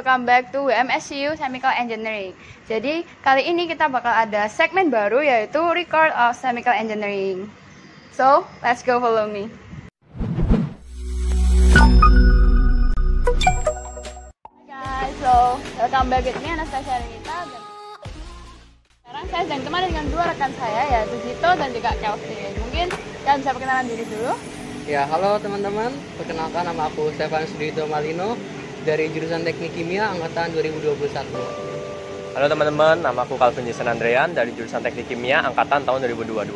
welcome back to WMSU Chemical Engineering. Jadi kali ini kita bakal ada segmen baru yaitu Record of Chemical Engineering. So, let's go follow me. Hi guys, so welcome back with me Anastasia Renita. Sekarang saya sedang ditemani dengan dua rekan saya yaitu Gito dan juga Kelvin. Mungkin kalian bisa perkenalan diri dulu. Ya, halo teman-teman. Perkenalkan, nama aku Stefan Sudito Malino dari jurusan Teknik Kimia angkatan 2021. Halo teman-teman, nama aku Calvin Jason Andrean dari jurusan Teknik Kimia angkatan tahun 2022.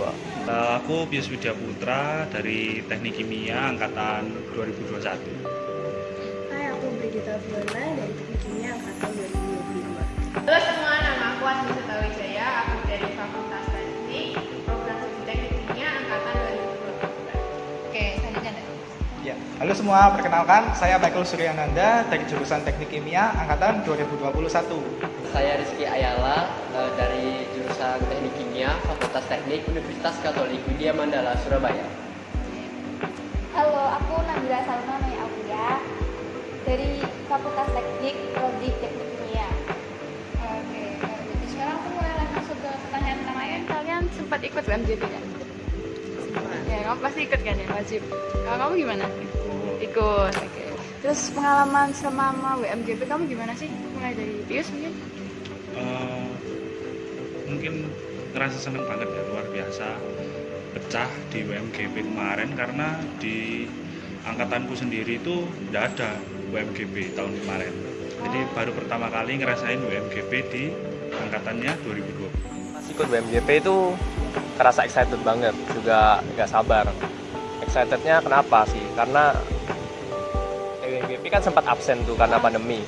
Aku Pius Widya Putra dari Teknik Kimia angkatan 2021. Hai, aku Brigita Fiona dari Teknik Kimia angkatan 2022. Halo semua, nama aku Asmi Sutawijaya, aku dari Fakultas Teknik, program studi Teknik Kimia angkatan 2022. Oke, selanjutnya deh. Ya, halo semua, perkenalkan saya Michael Suryananda dari jurusan Teknik Kimia angkatan 2021. Saya Rizky Ayala dari jurusan Teknik Kimia Fakultas Teknik Universitas Katolik Widya Mandala Surabaya. Halo, aku Nabila Salma Mei Aulia dari Fakultas Teknik Prodi Teknik Kimia. Oke, jadi sekarang aku mulai masuk ke pertanyaan pertama ya. Kalian sempat ikut WMJP kan? Ya, kamu pasti ikut kan ya, wajib. Kalau kamu gimana? Ikut, oke. Terus pengalaman selama WMJP kamu gimana sih? Mulai dari Pius mungkin? Mungkin ngerasa seneng banget ya, luar biasa pecah di WMGP kemarin karena di angkatanku sendiri itu tidak ada WMGP tahun kemarin. Jadi baru pertama kali ngerasain WMGP di angkatannya 2020. Pas ikut WMJP itu kerasa excited banget, juga nggak sabar. Excitednya kenapa sih? Karena WMJP kan sempat absen tuh karena pandemi.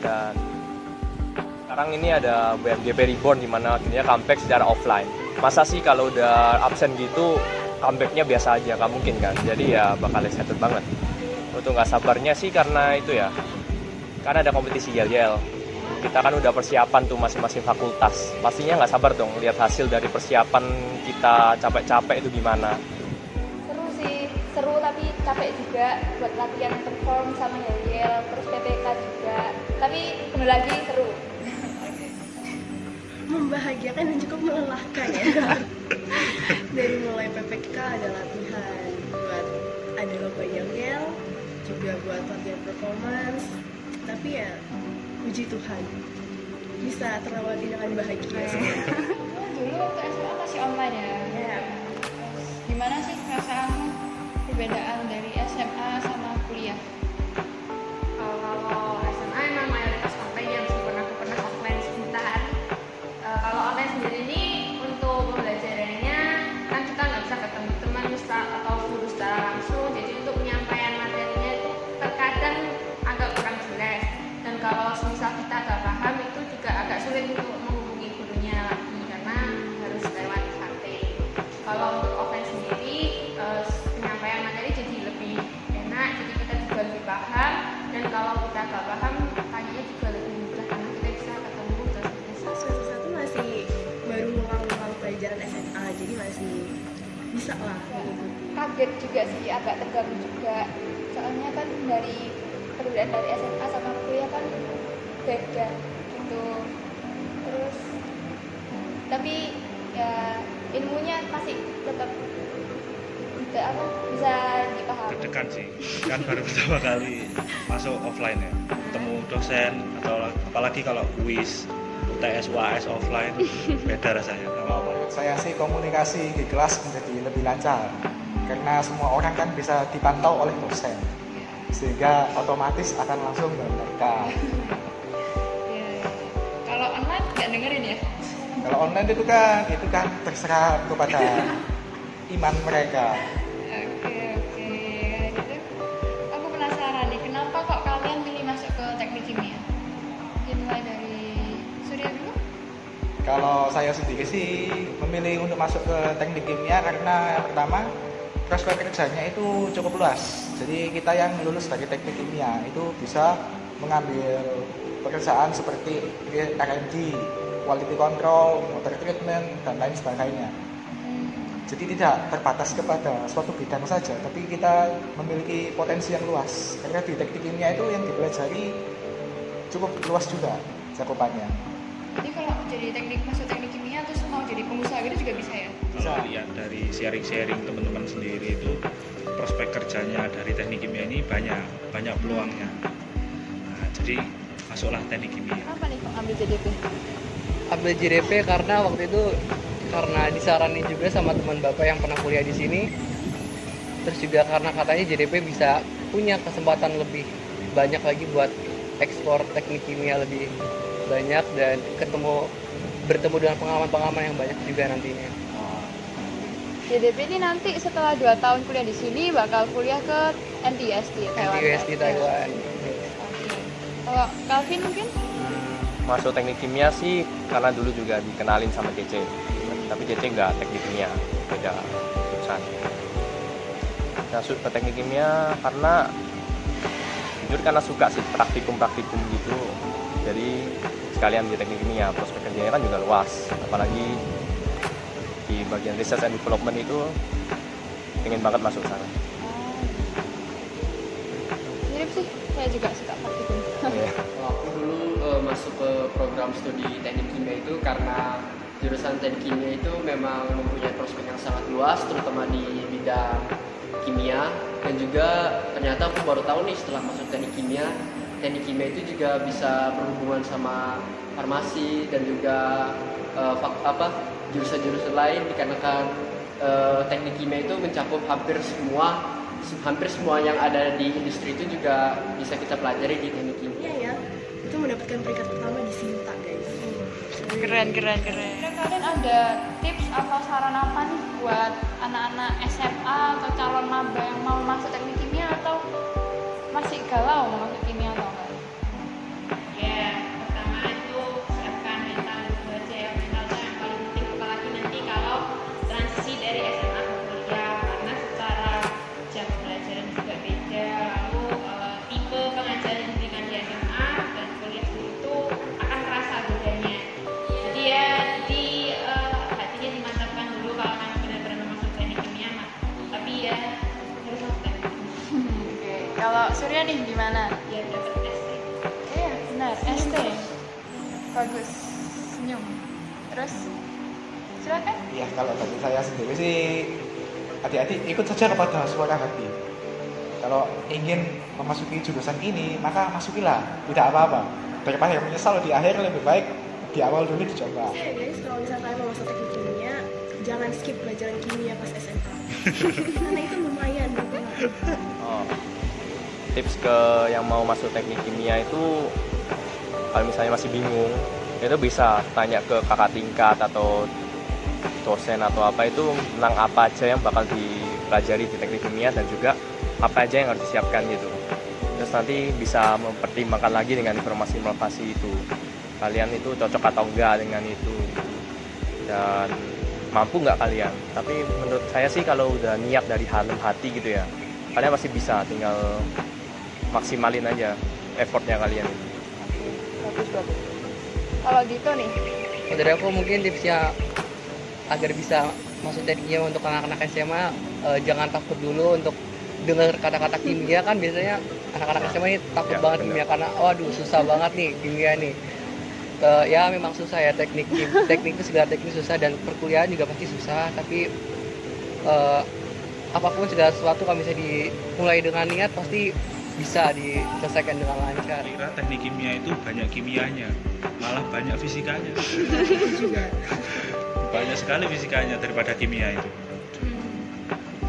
Dan sekarang ini ada WMJP Reborn di mana akhirnya comeback secara offline. Masa sih kalau udah absen gitu comebacknya biasa aja, nggak mungkin kan? Jadi ya bakal excited banget. Untuk nggak sabarnya sih karena itu ya, karena ada kompetisi yel-yel. Kita kan udah persiapan tuh masing-masing fakultas. Pastinya nggak sabar dong lihat hasil dari persiapan kita capek-capek itu gimana. Seru sih, seru tapi capek juga buat latihan perform sama yel-yel, terus PPK juga. Tapi kembali lagi seru. Membahagiakan dan cukup melelahkan ya. Dari mulai PPK ada latihan buat ada lomba yel-yel, juga buat latihan performance. Tapi ya puji Tuhan bisa terlewati dengan bahagia semua. Dulu waktu SMA masih online ya? Ya. Gimana sih perasaanmu perbedaan dari SMA sama kuliah? Kalau SMA emang mayoritas online ya, meskipun aku pernah offline sebentar. Kalau online sendiri ini untuk pembelajarannya kan kita nggak bisa ketemu teman atau guru secara langsung, jadi untuk penyampaian materinya itu terkadang agak kurang jelas. Dan kalau misal kita agak paham itu juga agak sulit untuk menghubungi gurunya lagi karena harus lewat HP. Kalau untuk offline sendiri penyampaian materi jadi lebih enak, jadi kita juga lebih paham. Dan kalau kita agak paham, tanyanya juga lebih mudah karena kita bisa ketemu terus. Semester 1 masih baru ngulang-ngulang pelajaran SMA, jadi masih bisa lah mengikuti. Kaget juga sih, agak terganggu juga. Soalnya kan dari perbedaan dari SMA sama kuliah kan beda gitu. Terus tapi ya ilmunya masih tetap bisa dipahami. Deg-degan sih, kan baru pertama kali masuk offline ya, ketemu dosen atau apalagi kalau kuis, UTS, UAS offline, beda rasanya sama apa. Saya sih komunikasi di kelas menjadi lebih lancar karena semua orang kan bisa dipantau oleh dosen, sehingga otomatis akan langsung mereka. Kalau online nggak dengerin ya? Kalau online itu kan terserah kepada iman mereka. Oke. Gitu. Aku penasaran nih, kenapa kok kalian pilih masuk ke teknik kimia? Mungkin mulai dari Surya dulu? Kalau saya sendiri sih memilih untuk masuk ke teknik kimia karena yang pertama prospek kerjanya itu cukup luas. Jadi kita yang lulus dari teknik kimia itu bisa mengambil pekerjaan seperti R&D, quality control, water treatment, dan lain sebagainya. Jadi tidak terbatas kepada suatu bidang saja, tapi kita memiliki potensi yang luas. Karena di teknik kimia itu yang dipelajari cukup luas juga cakupannya. Jadi kalau jadi masuk teknik kimia terus mau jadi pengusaha gitu juga bisa ya? Kalau lihat dari sharing-sharing teman-teman sendiri itu prospek kerjanya dari teknik kimia ini banyak peluangnya. Nah, jadi masuklah teknik kimia. Kenapa nih kok ambil JDP? Ambil JDP karena waktu itu karena disaranin juga sama teman bapak yang pernah kuliah di sini. Terus juga karena katanya JDP bisa punya kesempatan lebih banyak lagi buat ekspor teknik kimia lebih banyak dan bertemu dengan pengalaman-pengalaman yang banyak juga nantinya. JDP ini nanti setelah 2 tahun kuliah di sini bakal kuliah ke NTUST Taiwan. NTUST Taiwan. Oke. Kalau Calvin mungkin? Masuk teknik kimia sih karena dulu juga dikenalin sama CC. Tapi CC nggak teknik kimia, beda jurusan. Masuk ke teknik kimia karena jujur karena suka sih praktikum gitu. Jadi sekalian di teknik kimia, prospek kerjanya kan juga luas. Apalagi di bagian research and development itu pengen banget masuk sana. Mirip sih, saya juga suka praktikum. Kalau aku dulu masuk ke program studi teknik kimia itu karena jurusan teknik kimia itu memang mempunyai prospek yang sangat luas, terutama di bidang kimia. Dan juga ternyata aku baru tahu nih setelah masuk teknik kimia itu juga bisa berhubungan sama farmasi dan juga jurusan-jurusan lain, dikarenakan teknik kimia itu mencakup hampir semua yang ada di industri itu juga bisa kita pelajari di teknik kimia. Iya ya, itu mendapatkan peringkat pertama di Sinta guys. Keren. Kalian ada tips atau saran apa nih buat anak-anak SMA atau calon maba yang mau masuk teknik kimia atau masih galau mau masuk kimia atau enggak? Ya, pertama itu siapkan mental dulu aja ya. Mental itu yang paling penting, apalagi nanti kalau transisi dari SMA ke kuliah, karena secara jam pelajaran juga beda. Lalu tipe pengajaran dengan di SMA dan kuliah itu akan terasa bedanya. Jadi ya hatinya dimantapkan dulu kalau memang benar-benar masuk teknik kimia mah. Tapi ya harus masuk teknik. Oke. Kalau Surya nih gimana? Ya dapat ST. Iya benar, ST. Bagus. Senyum. Terus silakan. Iya, kalau bagi saya sendiri sih hati-hati, ikut saja kepada suara hati. Kalau ingin memasuki jurusan ini, maka masukilah, tidak apa-apa. Daripada menyesal di akhir, lebih baik di awal dulu dicoba. Ya guys, kalau misalnya kalian mau masuk teknik kimia, jangan skip pelajaran kimia pas SMA. Karena itu lumayan banget. Tips ke yang mau masuk teknik kimia itu kalau misalnya masih bingung, itu bisa tanya ke kakak tingkat atau dosen atau apa itu tentang apa aja yang bakal dipelajari di teknik kimia dan juga apa aja yang harus disiapkan gitu. Terus nanti bisa mempertimbangkan lagi dengan informasi itu. Kalian itu cocok atau enggak dengan itu dan mampu nggak kalian. Tapi menurut saya sih kalau udah niat dari hati gitu ya, kalian pasti bisa, tinggal maksimalin aja effortnya kalian. Bagus. Kalau gitu nih, Dari aku mungkin tipsnya agar bisa masuk teknik kimia untuk anak-anak SMA, jangan takut dulu untuk dengar kata-kata kimia. Kan biasanya anak-anak SMA ini takut banget kimia karena waduh susah banget nih kimia nih. Ya memang susah ya, teknik itu segala teknik susah dan perkuliahan juga pasti susah, tapi apapun segala sesuatu kalau misalnya dimulai dengan niat pasti bisa diselesaikan dengan lancar. Kira teknik kimia itu banyak kimianya, malah banyak fisikanya. Juga. Banyak sekali fisikanya daripada kimia itu.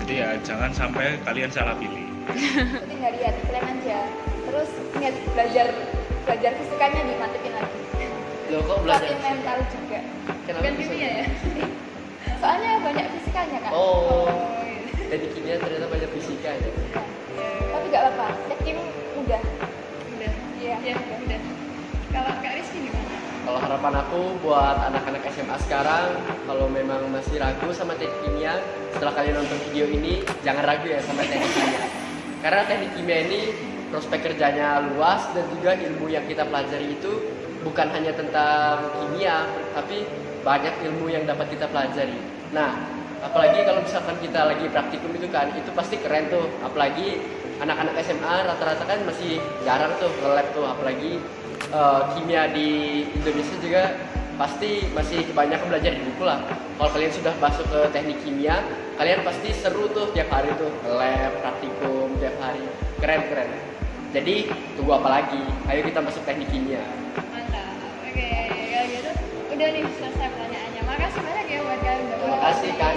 Jadi ya jangan sampai kalian salah pilih. Tinggal lihat kalian aja, terus niat belajar fisikanya dimantepin lagi. Loh kok belajar? Tapi mental juga. Kenapa Bukan bisa? kimia ya. Soalnya banyak fisikanya kan. Oh. Iya. Teknik kimia ternyata banyak fisika ya. Tapi gak apa-apa, yakin mudah. Iya. udah. Kalau Kak Rizky gimana? Kalau harapan aku buat anak-anak SMA sekarang, kalau memang masih ragu sama teknik kimia, setelah kalian nonton video ini, jangan ragu ya sama teknik kimia. Karena teknik kimia ini prospek kerjanya luas dan juga ilmu yang kita pelajari itu bukan hanya tentang kimia, tapi banyak ilmu yang dapat kita pelajari. Nah, apalagi kalau misalkan kita lagi praktikum itu kan, itu pasti keren tuh. Apalagi anak-anak SMA rata-rata kan masih jarang tuh nge-lab tuh, apalagi kimia di Indonesia juga pasti masih kebanyakan belajar di buku lah. Kalau kalian sudah masuk ke teknik kimia, kalian pasti seru tuh tiap hari tuh lab, praktikum tiap hari. Keren. Jadi tunggu apa lagi? Ayo kita masuk teknik kimia. Mantap. Oke, kalau gitu udah nih selesai pertanyaannya. Makasih banyak ya buat kalian. Terima kasih Kak